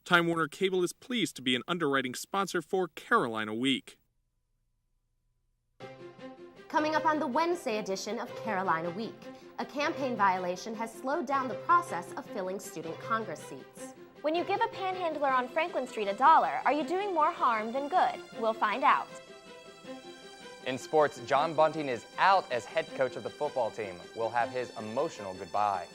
Time Warner Cable is pleased to be an underwriting sponsor for Carolina Week. Coming up on the Wednesday edition of Carolina Week, a campaign violation has slowed down the process of filling student Congress seats. When you give a panhandler on Franklin Street $1, are you doing more harm than good? We'll find out. In sports, John Bunting is out as head coach of the football team. We'll have his emotional goodbye.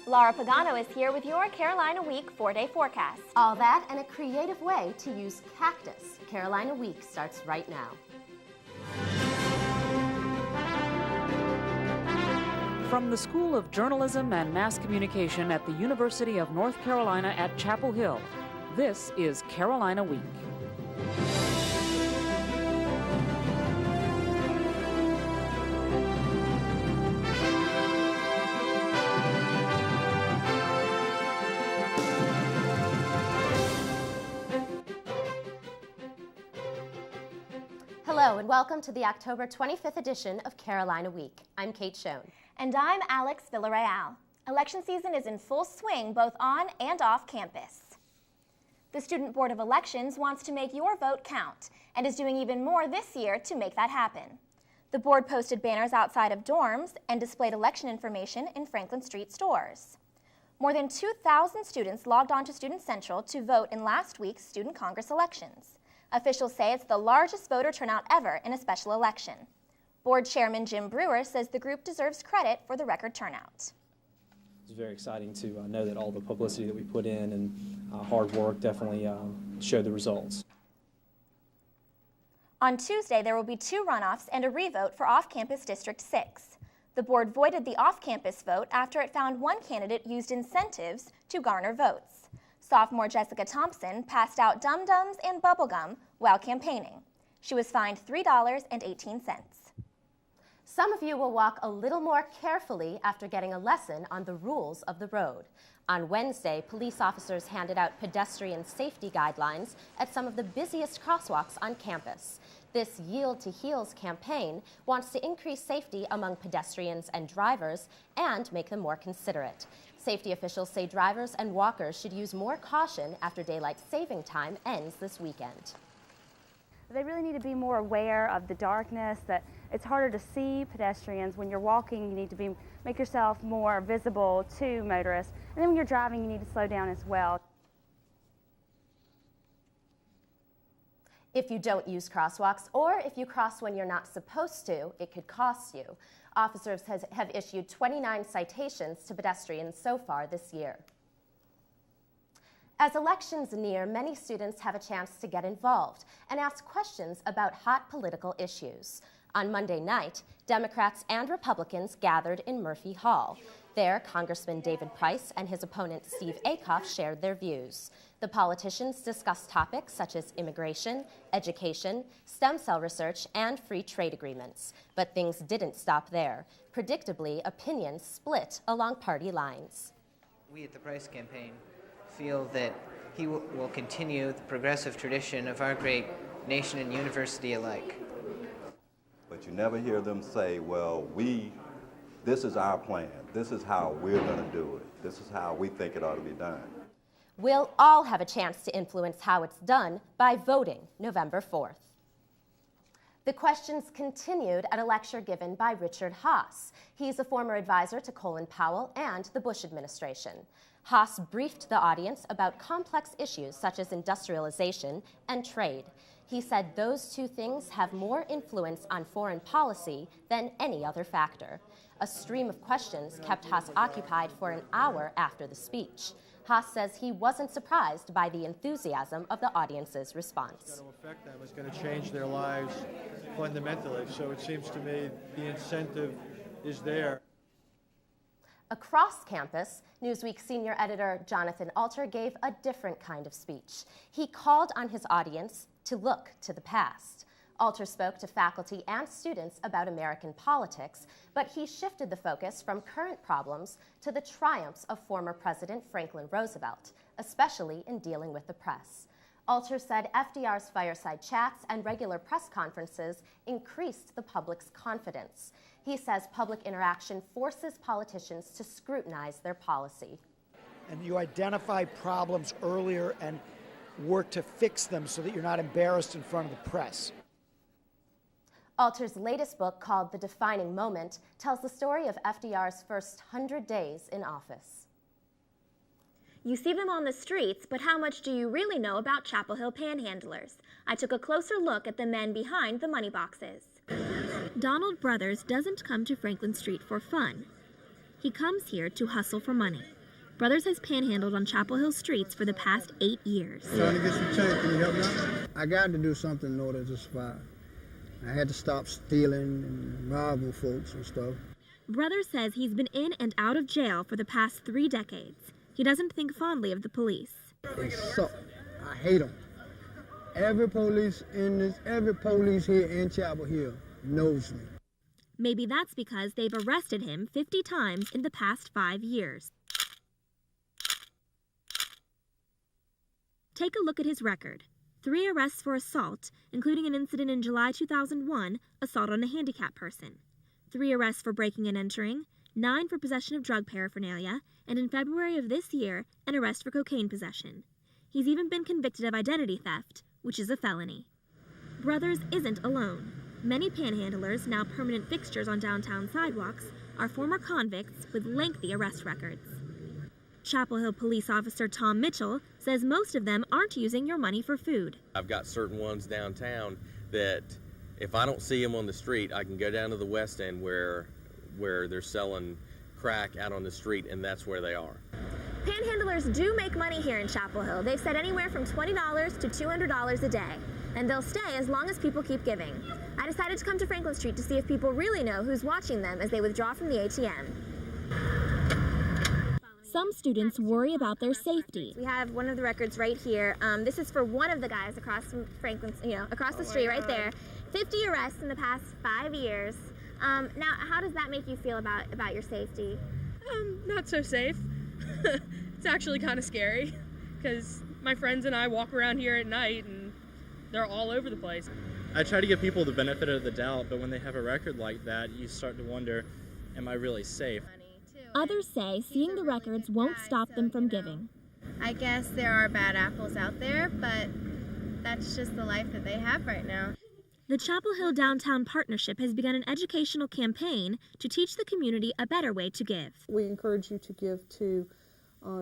Laura Pagano is here with your Carolina Week 4-day forecast. All that and a creative way to use cactus. Carolina Week starts right now. From the School of Journalism and Mass Communication at the University of North Carolina at Chapel Hill, this is Carolina Week. Hello and welcome to the October 25th edition of Carolina Week. I'm Kate Schoen. And I'm Alex Villarreal. Election season is in full swing both on and off campus. The Student Board of Elections wants to make your vote count and is doing even more this year to make that happen. The board posted banners outside of dorms and displayed election information in Franklin Street stores. More than 2,000 students logged on to Student Central to vote in last week's Student Congress elections. Officials say it's the largest voter turnout ever in a special election. Board Chairman Jim Brewer says the group deserves credit for the record turnout. It's very exciting to know that all the publicity that we put in and hard work definitely showed the results. On Tuesday, there will be 2 runoffs and a revote for off-campus District 6. The board voided the off-campus vote after it found one candidate used incentives to garner votes. Sophomore Jessica Thompson passed out dum-dums and bubblegum while campaigning. She was fined $3.18. Some of you will walk a little more carefully after getting a lesson on the rules of the road. On Wednesday, police officers handed out pedestrian safety guidelines at some of the busiest crosswalks on campus. This Yield to Heels campaign wants to increase safety among pedestrians and drivers and make them more considerate. Safety officials say drivers and walkers should use more caution after daylight saving time ends this weekend. They really need to be more aware of the darkness, that it's harder to see pedestrians. When you're walking, you need to make yourself more visible to motorists. And then when you're driving, you need to slow down as well. If you don't use crosswalks, or if you cross when you're not supposed to, it could cost you. Officers have issued 29 citations to pedestrians so far this year. As elections near, many students have a chance to get involved and ask questions about hot political issues. On Monday night, Democrats and Republicans gathered in Murphy Hall. There, Congressman David Price and his opponent Steve Akoff shared their views. The politicians discussed topics such as immigration, education, stem cell research, and free trade agreements. But things didn't stop there. Predictably, opinions split along party lines. We at the Price campaign feel that he will continue the progressive tradition of our great nation and university alike. But you never hear them say, well, this is our plan. This is how we're going to do it. This is how we think it ought to be done. We'll all have a chance to influence how it's done by voting November 4th. The questions continued at a lecture given by Richard Haass. He's a former advisor to Colin Powell and the Bush administration. Haass briefed the audience about complex issues such as industrialization and trade. He said those two things have more influence on foreign policy than any other factor. A stream of questions kept Haass occupied for an hour after the speech. Haass says he wasn't surprised by the enthusiasm of the audience's response. It's going to affect them. It's going to change their lives fundamentally. So it seems to me the incentive is there. Across campus, Newsweek senior editor Jonathan Alter gave a different kind of speech. He called on his audience to look to the past. Alter spoke to faculty and students about American politics, but he shifted the focus from current problems to the triumphs of former President Franklin Roosevelt, especially in dealing with the press. Alter said FDR's fireside chats and regular press conferences increased the public's confidence. He says public interaction forces politicians to scrutinize their policy. and you identify problems earlier and work to fix them so that you're not embarrassed in front of the press. Alter's latest book, called The Defining Moment, tells the story of FDR's first 100 days in office. You see them on the streets, but how much do you really know about Chapel Hill panhandlers? I took a closer look at the men behind the money boxes. Donald Brothers doesn't come to Franklin Street for fun. He comes here to hustle for money. Brothers has panhandled on Chapel Hill streets for the past 8 years. Trying to get some change. Can you help me out? I got to do something in order to survive. I had to stop stealing and robbing folks and stuff. Brothers says he's been in and out of jail for the past 3 decades. He doesn't think fondly of the police. They suck. I hate them. Every police here in Chapel Hill knows me. Maybe that's because they've arrested him 50 times in the past 5 years. Take a look at his record. 3 arrests for assault, including an incident in July 2001, assault on a handicapped person. 3 arrests for breaking and entering, 9 for possession of drug paraphernalia, and in February of this year, an arrest for cocaine possession. He's even been convicted of identity theft, which is a felony. Brothers isn't alone. Many panhandlers, now permanent fixtures on downtown sidewalks, are former convicts with lengthy arrest records. Chapel Hill police officer Tom Mitchell says most of them aren't using your money for food. I've got certain ones downtown that if I don't see them on the street, I can go down to the West End where they're selling crack out on the street, and that's where they are. Panhandlers do make money here in Chapel Hill. They've said anywhere from $20 to $200 a day, and they'll stay as long as people keep giving. I decided to come to Franklin Street to see if people really know who's watching them as they withdraw from the ATM. Some students worry about their safety. We have one of the records right here. This is for one of the guys across from Franklin, across the street right there. 50 arrests in the past 5 years. Now, how does that make you feel about your safety? Not so safe. It's actually kind of scary because my friends and I walk around here at night and they're all over the place. I try to give people the benefit of the doubt, but when they have a record like that, you start to wonder, am I really safe? Others say seeing the records won't stop them from giving. I guess there are bad apples out there, but that's just the life that they have right now. The Chapel Hill Downtown Partnership has begun an educational campaign to teach the community a better way to give. We encourage you to give to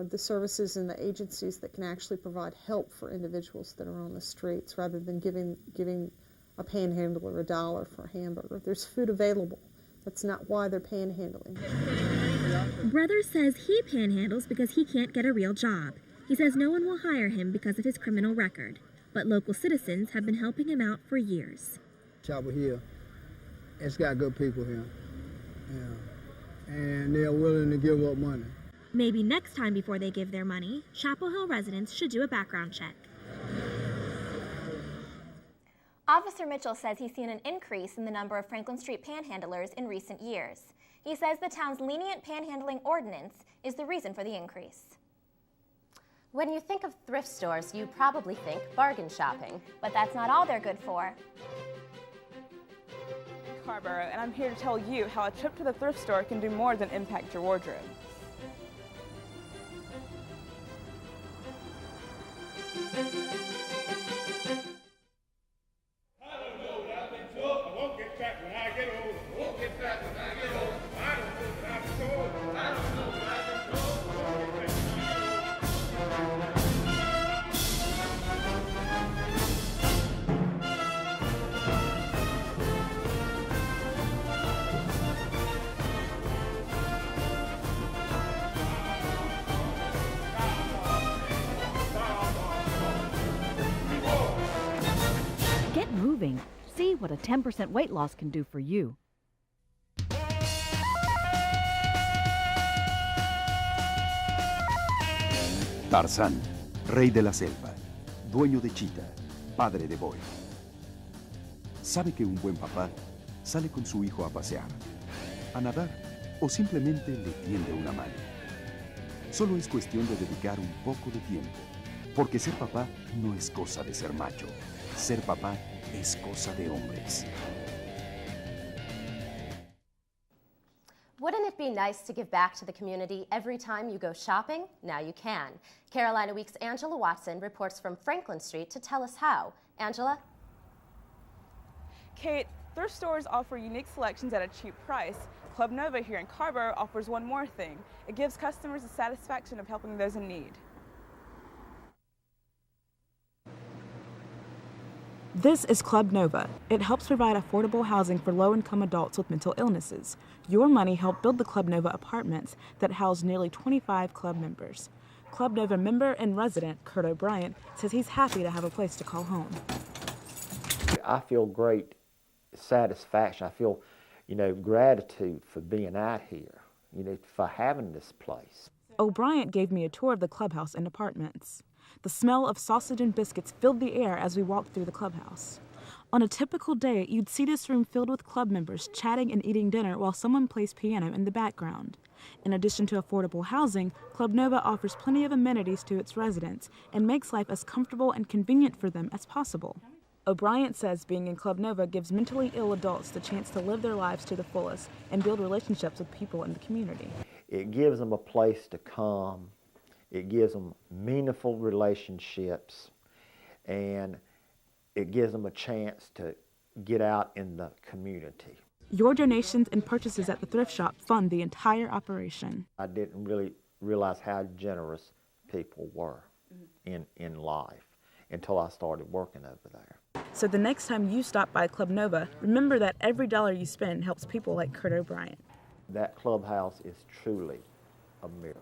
the services and the agencies that can actually provide help for individuals that are on the streets, rather than giving a panhandler $1 for a hamburger. There's food available. That's not why they're panhandling. Brothers says he panhandles because he can't get a real job. He says no one will hire him because of his criminal record. But local citizens have been helping him out for years. Chapel Hill, it's got good people here. Yeah. And they're willing to give up money. Maybe next time before they give their money, Chapel Hill residents should do a background check. Officer Mitchell says he's seen an increase in the number of Franklin Street panhandlers in recent years. He says the town's lenient panhandling ordinance is the reason for the increase. When you think of thrift stores, you probably think bargain shopping. But that's not all they're good for. Carborough, and I'm here to tell you how a trip to the thrift store can do more than impact your wardrobe. Moving. See what a 10% weight loss can do for you. Tarzán, rey de la selva, dueño de Cheetah, padre de Boy. Sabe que un buen papá sale con su hijo a pasear, a nadar o simplemente le tiende una mano. Solo es cuestión de dedicar un poco de tiempo, porque ser papá no es cosa de ser macho. Ser papá es cosa de hombres. Wouldn't it it be nice to give back to the community every time you go shopping? Now you can. Carolina Week's Angela Watson reports from Franklin Street to tell us how. Angela? Kate, thrift stores offer unique selections at a cheap price. Club Nova here in Carrboro offers one more thing. It gives customers the satisfaction of helping those in need. This is Club Nova. It helps provide affordable housing for low-income adults with mental illnesses. Your money helped build the Club Nova apartments that house nearly 25 club members. Club Nova member and resident Kurt O'Brien says he's happy to have a place to call home. I feel great satisfaction. I feel, gratitude for being out here, for having this place. O'Brien gave me a tour of the clubhouse and apartments. The smell of sausage and biscuits filled the air as we walked through the clubhouse. On a typical day, you'd see this room filled with club members chatting and eating dinner while someone plays piano in the background. In addition to affordable housing, Club Nova offers plenty of amenities to its residents and makes life as comfortable and convenient for them as possible. O'Brien says being in Club Nova gives mentally ill adults the chance to live their lives to the fullest and build relationships with people in the community. It gives them a place to come. It gives them meaningful relationships, and it gives them a chance to get out in the community. Your donations and purchases at the thrift shop fund the entire operation. I didn't really realize how generous people were in life until I started working over there. So the next time you stop by Club Nova, remember that every dollar you spend helps people like Kurt O'Brien. That clubhouse is truly a miracle.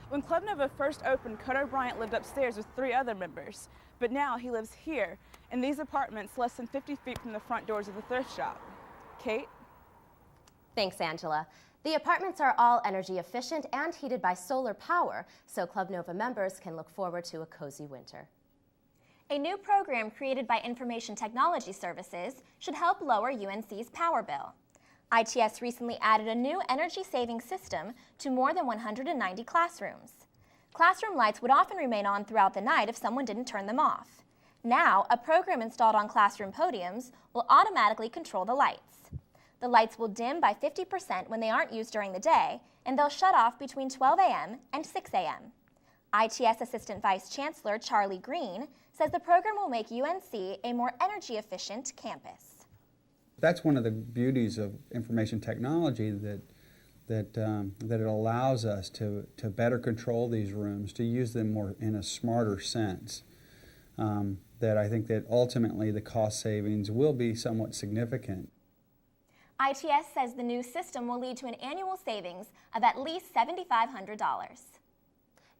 When Club Nova first opened, Kurt O'Brien lived upstairs with 3 other members, but now he lives here in these apartments less than 50 feet from the front doors of the thrift shop. Kate? Thanks, Angela. The apartments are all energy efficient and heated by solar power, so Club Nova members can look forward to a cozy winter. A new program created by Information Technology Services should help lower UNC's power bill. ITS recently added a new energy-saving system to more than 190 classrooms. Classroom lights would often remain on throughout the night if someone didn't turn them off. Now, a program installed on classroom podiums will automatically control the lights. The lights will dim by 50% when they aren't used during the day, and they'll shut off between 12 a.m. and 6 a.m. ITS Assistant Vice Chancellor Charlie Green says the program will make UNC a more energy-efficient campus. That's one of the beauties of information technology, that it allows us to better control these rooms, to use them more in a smarter sense. That I think that ultimately the cost savings will be somewhat significant. ITS says the new system will lead to an annual savings of at least $7,500.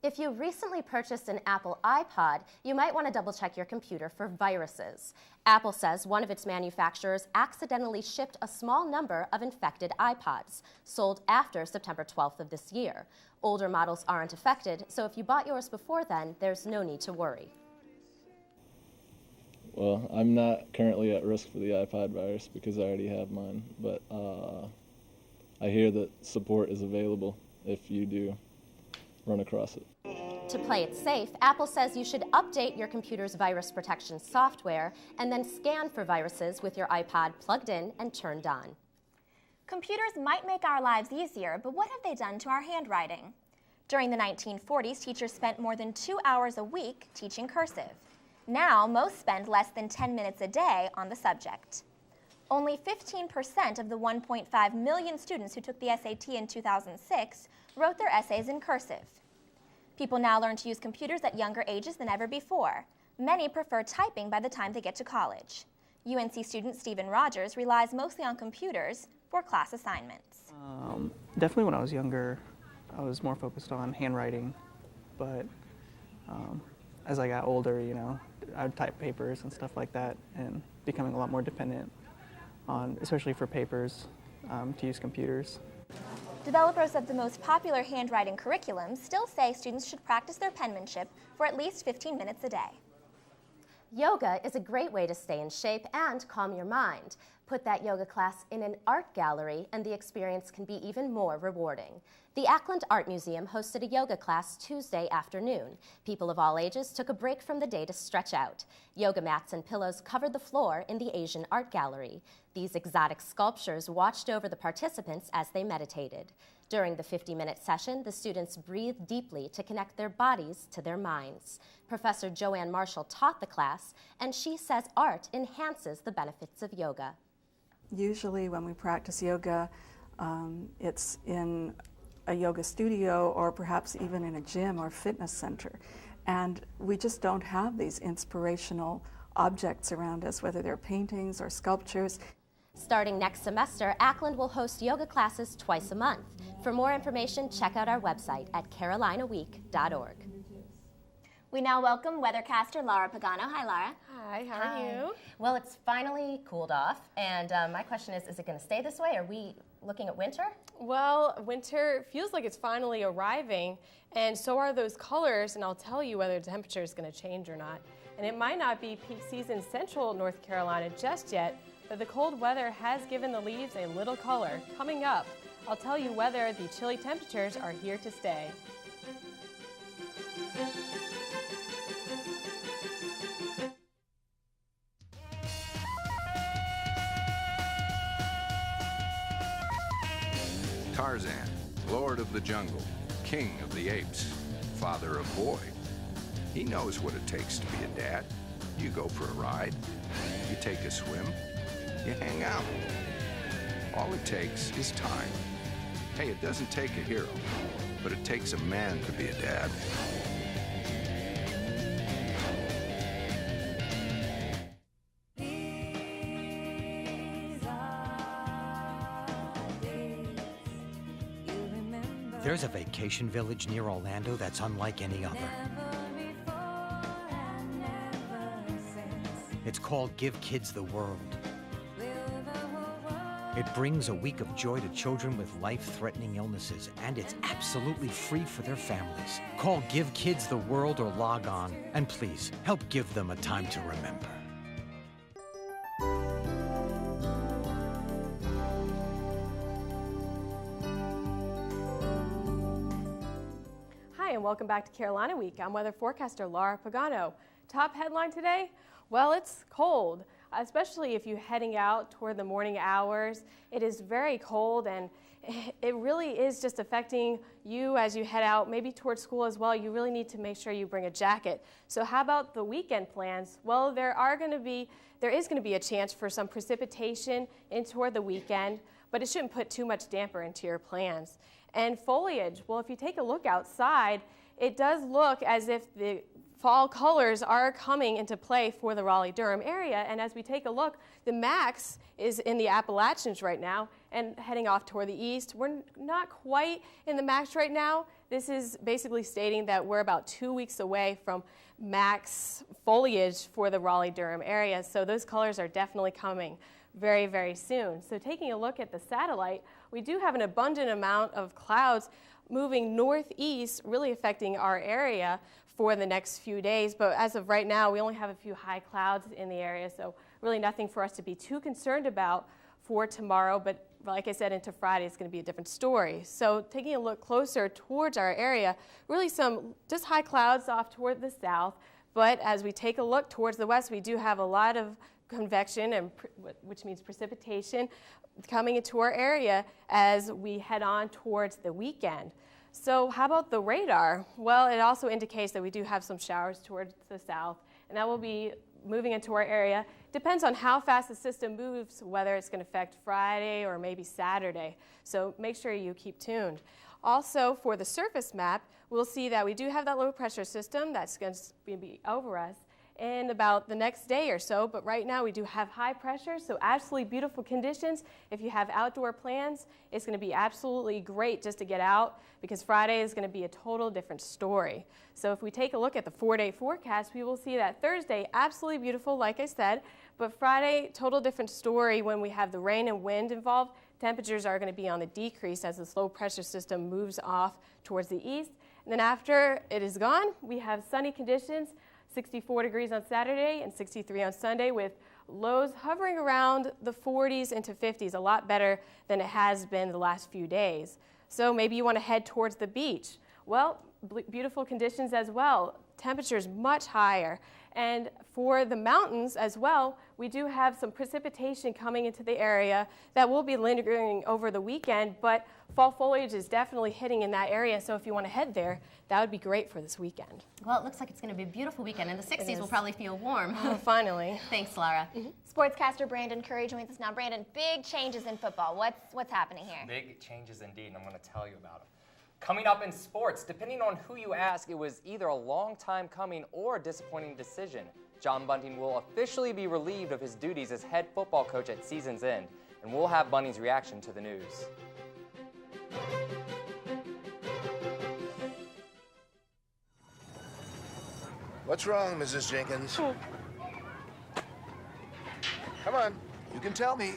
If you recently purchased an Apple iPod, you might want to double-check your computer for viruses. Apple says one of its manufacturers accidentally shipped a small number of infected iPods, sold after September 12th of this year. Older models aren't affected, so if you bought yours before then, there's no need to worry. Well, I'm not currently at risk for the iPod virus because I already have mine, but I hear that support is available if you do run across it. To play it safe, Apple says you should update your computer's virus protection software and then scan for viruses with your iPod plugged in and turned on. Computers might make our lives easier, but what have they done to our handwriting? During the 1940s, teachers spent more than 2 hours a week teaching cursive. Now, most spend less than 10 minutes a day on the subject. Only 15% of the 1.5 million students who took the SAT in 2006 wrote their essays in cursive. People now learn to use computers at younger ages than ever before. Many prefer typing by the time they get to college. UNC student Stephen Rogers relies mostly on computers for class assignments. Definitely when I was younger, I was more focused on handwriting, but as I got older, I would type papers and stuff like that, and becoming a lot more dependent on, especially for papers, to use computers. Developers of the most popular handwriting curriculums still say students should practice their penmanship for at least 15 minutes a day. Yoga is a great way to stay in shape and calm your mind. Put that yoga class in an art gallery and the experience can be even more rewarding. The Ackland Art Museum hosted a yoga class Tuesday afternoon. People of all ages took a break from the day to stretch out. Yoga mats and pillows covered the floor in the Asian Art Gallery. These exotic sculptures watched over the participants as they meditated. During the 50-minute session, the students breathed deeply to connect their bodies to their minds. Professor Joanne Marshall taught the class, and she says art enhances the benefits of yoga. Usually when we practice yoga, it's in a yoga studio or perhaps even in a gym or fitness center. And we just don't have these inspirational objects around us, whether they're paintings or sculptures. Starting next semester, Ackland will host yoga classes twice a month. For more information, check out our website at carolinaweek.org. We now welcome weathercaster Laura Pagano. Hi, Laura. Hi, how are you? Well, it's finally cooled off, and my question is it going to stay this way? Are we looking at winter? Well, winter feels like it's finally arriving, and so are those colors, and I'll tell you whether the temperature is going to change or not. And it might not be peak season central North Carolina just yet, but the cold weather has given the leaves a little color. Coming up, I'll tell you whether the chilly temperatures are here to stay. Tarzan, Lord of the Jungle, King of the Apes, father of boy. He knows what it takes to be a dad. You go for a ride, you take a swim, you hang out. All it takes is time. Hey, it doesn't take a hero, but it takes a man to be a dad. There's a vacation village near Orlando that's unlike any other. It's called Give Kids the World. It brings a week of joy to children with life-threatening illnesses, and it's absolutely free for their families. Call Give Kids the World or log on, and please, help give them a time to remember. Hi, and welcome back to Carolina Week. I'm weather forecaster Laura Pagano. Top headline today? Well, it's cold, especially if you're heading out toward the morning hours. It is very cold, and it really is just affecting you as you head out, maybe towards school as well. You really need to make sure you bring a jacket. So how about the weekend plans? Well, there is going to be a chance for some precipitation in toward the weekend, but it shouldn't put too much damper into your plans. And foliage, well, if you take a look outside, it does look as if the fall colors are coming into play for the Raleigh-Durham area. And as we take a look, the max is in the Appalachians right now and heading off toward the east. We're not quite in the max right now. This is basically stating that we're about 2 weeks away from max foliage for the Raleigh-Durham area. So those colors are definitely coming very, very soon. So taking a look at the satellite, we do have an abundant amount of clouds moving northeast, really affecting our area for the next few days. But as of right now, we only have a few high clouds in the area, so really nothing for us to be too concerned about for tomorrow. But like I said, into Friday, it's going to be a different story. So taking a look closer towards our area, really some just high clouds off toward the south. But as we take a look towards the west, we do have a lot of convection, and which means precipitation, coming into our area as we head on towards the weekend. So how about the radar? Well, it also indicates that we do have some showers towards the south, and that will be moving into our area. Depends on how fast the system moves, whether it's going to affect Friday or maybe Saturday. So make sure you keep tuned. Also, for the surface map, we'll see that we do have that low pressure system that's going to be over us in about the next day or so, but right now we do have high pressure, so absolutely beautiful conditions. If you have outdoor plans, it's going to be absolutely great just to get out, because Friday is going to be a total different story. So if we take a look at the 4-day forecast, we will see that Thursday, absolutely beautiful, like I said, but Friday, total different story when we have the rain and wind involved. Temperatures are going to be on the decrease as this low pressure system moves off towards the east. And then after it is gone, we have sunny conditions. 64 degrees on Saturday and 63 on Sunday, with lows hovering around the 40s into 50s, a lot better than it has been the last few days. So maybe you want to head towards the beach. Well, beautiful conditions as well. Temperatures much higher. And for the mountains as well, we do have some precipitation coming into the area that will be lingering over the weekend, but fall foliage is definitely hitting in that area. So if you want to head there, that would be great for this weekend. Well, it looks like it's going to be a beautiful weekend, and the 60s will probably feel warm. Oh, finally. Thanks, Lara. Sportscaster Brandon Curry joins us now. Brandon, big changes in football. What's happening here? Big changes indeed, and I'm going to tell you about them. Coming up in sports, depending on who you ask, it was either a long time coming or a disappointing decision. John Bunting will officially be relieved of his duties as head football coach at season's end, and we'll have Bunting's reaction to the news. What's wrong, Mrs. Jenkins? Come on, you can tell me.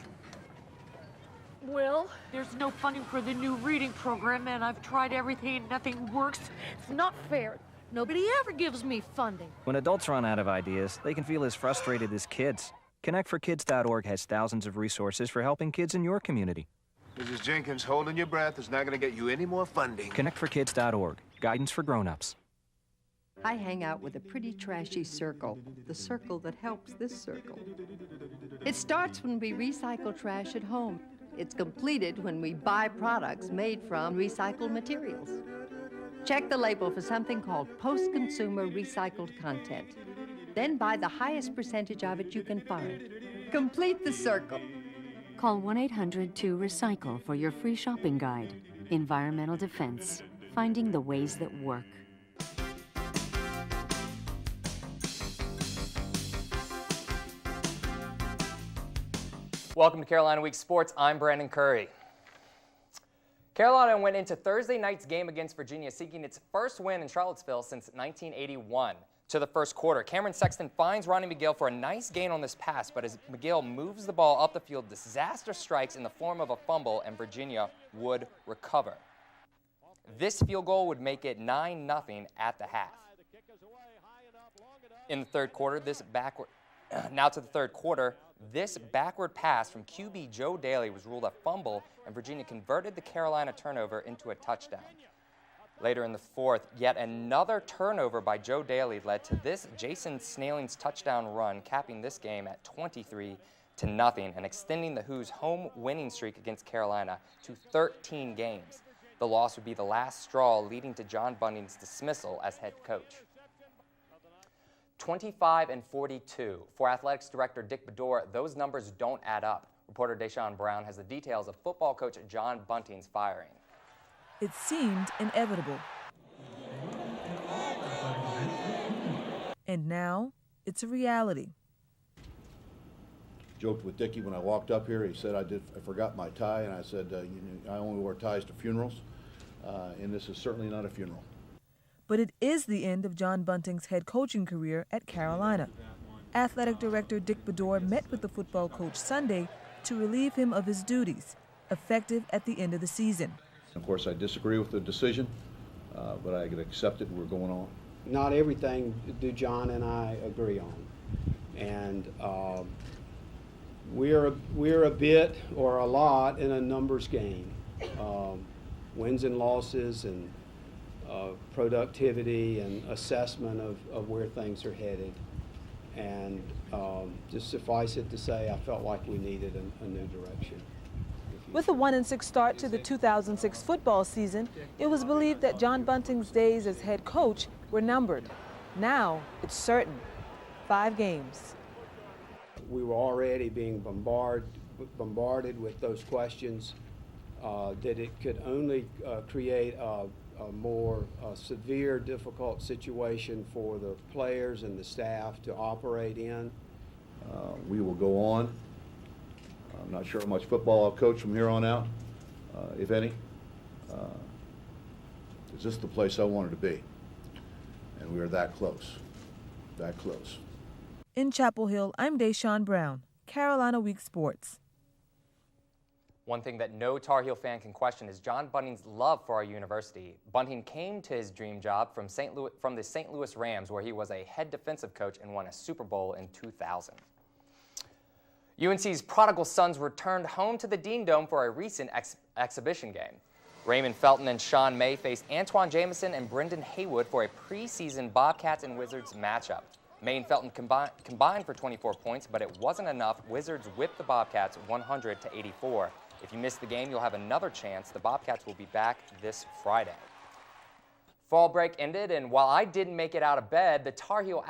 Well, there's no funding for the new reading program, and I've tried everything and nothing works. It's not fair. Nobody ever gives me funding. When adults run out of ideas, they can feel as frustrated as kids. ConnectForKids.org has thousands of resources for helping kids in your community. Mrs. Jenkins, holding your breath is not going to get you any more funding. ConnectForKids.org, guidance for grown-ups. I hang out with a pretty trashy circle, the circle that helps this circle. It starts when we recycle trash at home. It's completed when we buy products made from recycled materials. Check the label for something called post-consumer recycled content. Then buy the highest percentage of it you can find. Complete the circle. Call 1-800-2-RECYCLE for your free shopping guide. Environmental Defense, finding the ways that work. Welcome to Carolina Week Sports. I'm Brandon Curry. Carolina went into Thursday night's game against Virginia seeking its first win in Charlottesville since 1981. To the first quarter, Cameron Sexton finds Ronnie McGill for a nice gain on this pass, but as McGill moves the ball up the field, disaster strikes in the form of a fumble, and Virginia would recover. This field goal would make it 9-0 at the half. In the third quarter, this backward pass from QB Joe Daly was ruled a fumble, and Virginia converted the Carolina turnover into a touchdown. Later in the fourth, yet another turnover by Joe Daly led to this Jason Snailing's touchdown run, capping this game at 23-0 and extending the Who's home winning streak against Carolina to 13 games. The loss would be the last straw, leading to John Bunting's dismissal as head coach. 25-42. For Athletics Director Dick Bedore, those numbers don't add up. Reporter Deshaun Brown has the details of football coach John Bunting's firing. It seemed inevitable. And now, it's a reality. Joked with Dickie when I walked up here. He said I forgot my tie, and I said, I only wear ties to funerals, and this is certainly not a funeral. But it is the end of John Bunting's head coaching career at Carolina. Athletic Director Dick Bedore met with the football coach Sunday to relieve him of his duties, effective at the end of the season. Of course, I disagree with the decision, but I can accept it. We're going on. Not everything do John and I agree on, and we're a bit or a lot in a numbers game, wins and losses and productivity and assessment of where things are headed, and just suffice it to say, I felt like we needed a new direction. With a 1-6 start to the 2006 football season, it was believed that John Bunting's days as head coach were numbered. Now, it's certain. 5 games. We were already being bombarded with those questions, that it could only create a more severe, difficult situation for the players and the staff to operate in. We will go on. I'm not sure how much football I'll coach from here on out, if any. Is this the place I wanted to be? And we are that close, that close. In Chapel Hill, I'm Deshaun Brown, Carolina Week Sports. One thing that no Tar Heel fan can question is John Bunting's love for our university. Bunting came to his dream job from the St. Louis Rams, where he was a head defensive coach and won a Super Bowl in 2000. UNC's prodigal sons returned home to the Dean Dome for a recent exhibition game. Raymond Felton and Sean May faced Antoine Jamison and Brendan Haywood for a preseason Bobcats and Wizards matchup. May and Felton combined for 24 points, but it wasn't enough. Wizards whipped the Bobcats 100-84. If you missed the game, you'll have another chance. The Bobcats will be back this Friday. Fall break ended, and while I didn't make it out of bed, the Tar Heel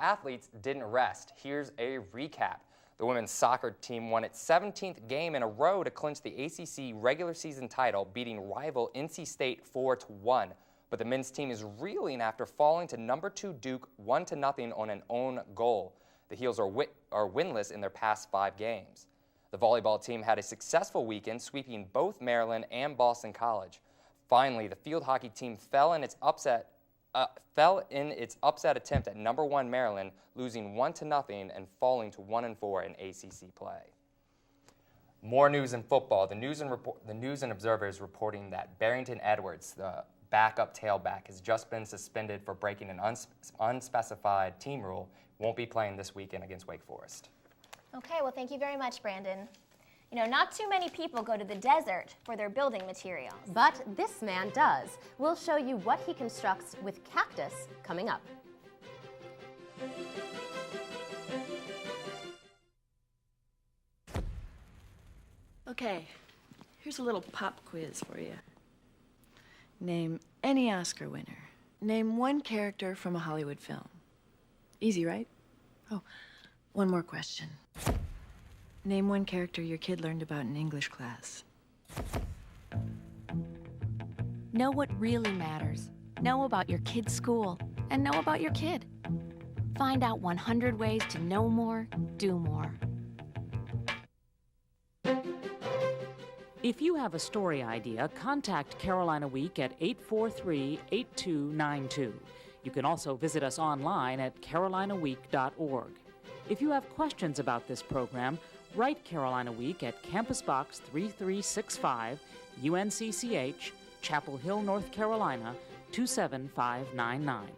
athletes didn't rest. Here's a recap. The women's soccer team won its 17th game in a row to clinch the ACC regular season title, beating rival NC State 4-1. But the men's team is reeling after falling to number 2 Duke 1-0 on an own goal. The Heels are winless in their past 5 games. The volleyball team had a successful weekend, sweeping both Maryland and Boston College. Finally, the field hockey team fell in its upset attempt at number 1 Maryland, losing 1-0 and falling to 1-4 in ACC play. More news in football. The News and Observer is reporting that Barrington Edwards, the backup tailback, has just been suspended for breaking an unspecified team rule. Won't be playing this weekend against Wake Forest. Okay, well, thank you very much, Brandon. You know, not too many people go to the desert for their building materials. But this man does. We'll show you what he constructs with cactus coming up. Okay, here's a little pop quiz for you. Name any Oscar winner. Name one character from a Hollywood film. Easy, right? Oh, one more question. Name one character your kid learned about in English class. Know what really matters. Know about your kid's school, and know about your kid. Find out 100 ways to know more, do more. If you have a story idea, contact Carolina Week at 843-8292. You can also visit us online at carolinaweek.org. If you have questions about this program, write Carolina Week at Campus Box 3365, UNCCH, Chapel Hill, North Carolina, 27599.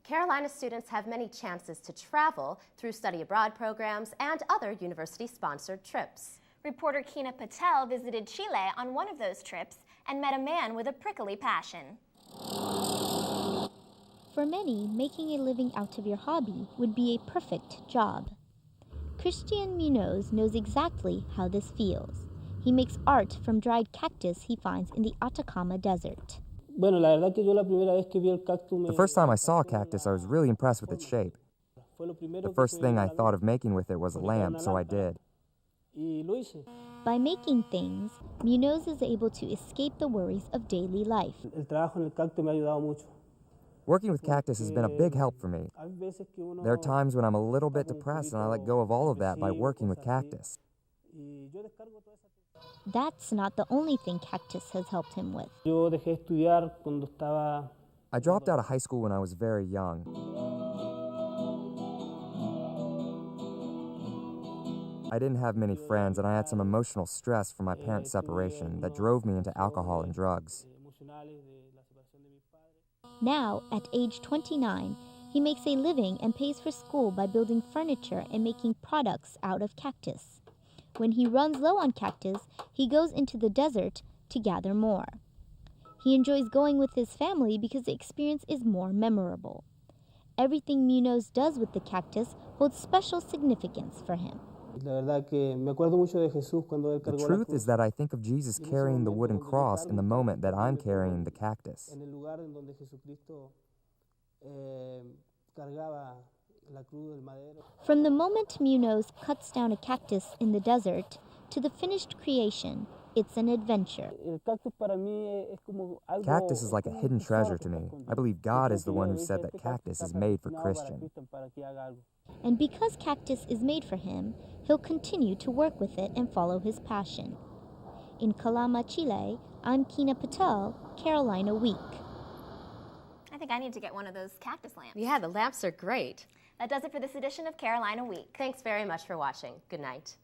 Carolina students have many chances to travel through study abroad programs and other university-sponsored trips. Reporter Kina Patel visited Chile on one of those trips and met a man with a prickly passion. For many, making a living out of your hobby would be a perfect job. Christian Munoz knows exactly how this feels. He makes art from dried cactus he finds in the Atacama Desert. The first time I saw a cactus, I was really impressed with its shape. The first thing I thought of making with it was a lamp, so I did. By making things, Munoz is able to escape the worries of daily life. Working with cactus has been a big help for me. There are times when I'm a little bit depressed and I let go of all of that by working with cactus. That's not the only thing cactus has helped him with. I dropped out of high school when I was very young. I didn't have many friends, and I had some emotional stress from my parents' separation that drove me into alcohol and drugs. Now, at age 29, he makes a living and pays for school by building furniture and making products out of cactus. When he runs low on cactus, he goes into the desert to gather more. He enjoys going with his family because the experience is more memorable. Everything Munoz does with the cactus holds special significance for him. The truth is that I think of Jesus carrying the wooden cross in the moment that I'm carrying the cactus. From the moment Munoz cuts down a cactus in the desert to the finished creation, it's an adventure. Cactus is like a hidden treasure to me. I believe God is the one who said that cactus is made for Christian. And because cactus is made for him, he'll continue to work with it and follow his passion. In Calama, Chile, I'm Kina Patel, Carolina Week. I think I need to get one of those cactus lamps. Yeah, the lamps are great. That does it for this edition of Carolina Week. Thanks very much for watching. Good night.